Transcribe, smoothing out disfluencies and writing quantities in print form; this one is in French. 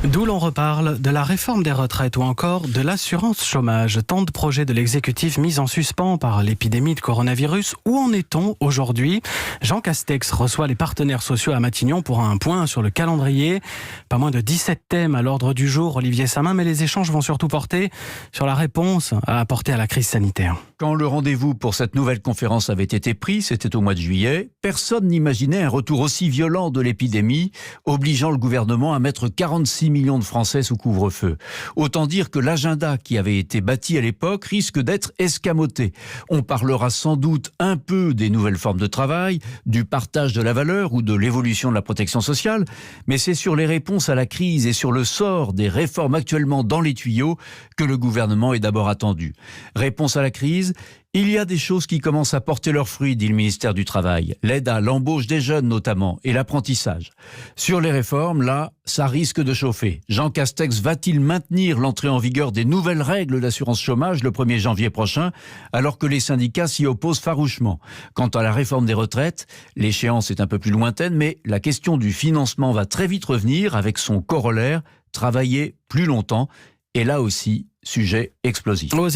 D'où l'on reparle de la réforme des retraites ou encore de l'assurance chômage. Tant de projets de l'exécutif mis en suspens par l'épidémie de coronavirus. Où en est-on aujourd'hui ? Jean Castex reçoit les partenaires sociaux à Matignon pour un point sur le calendrier. Pas moins de 17 thèmes à l'ordre du jour, Olivier Samin, mais les échanges vont surtout porter sur la réponse à apporter à la crise sanitaire. Quand le rendez-vous pour cette nouvelle conférence avait été pris, c'était au mois de juillet, personne n'imaginait un retour aussi violent de l'épidémie, obligeant le gouvernement à mettre 46 millions de Français sous couvre-feu. Autant dire que l'agenda qui avait été bâti à l'époque risque d'être escamoté. On parlera sans doute un peu des nouvelles formes de travail, du partage de la valeur ou de l'évolution de la protection sociale, mais c'est sur les réponses à la crise et sur le sort des réformes actuellement dans les tuyaux que le gouvernement est d'abord attendu. Réponse à la crise, il y a des choses qui commencent à porter leurs fruits, dit le ministère du Travail. L'aide à l'embauche des jeunes notamment et l'apprentissage. Sur les réformes, là, ça risque de chauffer. Jean Castex va-t-il maintenir l'entrée en vigueur des nouvelles règles d'assurance chômage le 1er janvier prochain, alors que les syndicats s'y opposent farouchement ? Quant à la réforme des retraites, l'échéance est un peu plus lointaine, mais la question du financement va très vite revenir avec son corollaire, travailler plus longtemps. Et là aussi, sujet explosif.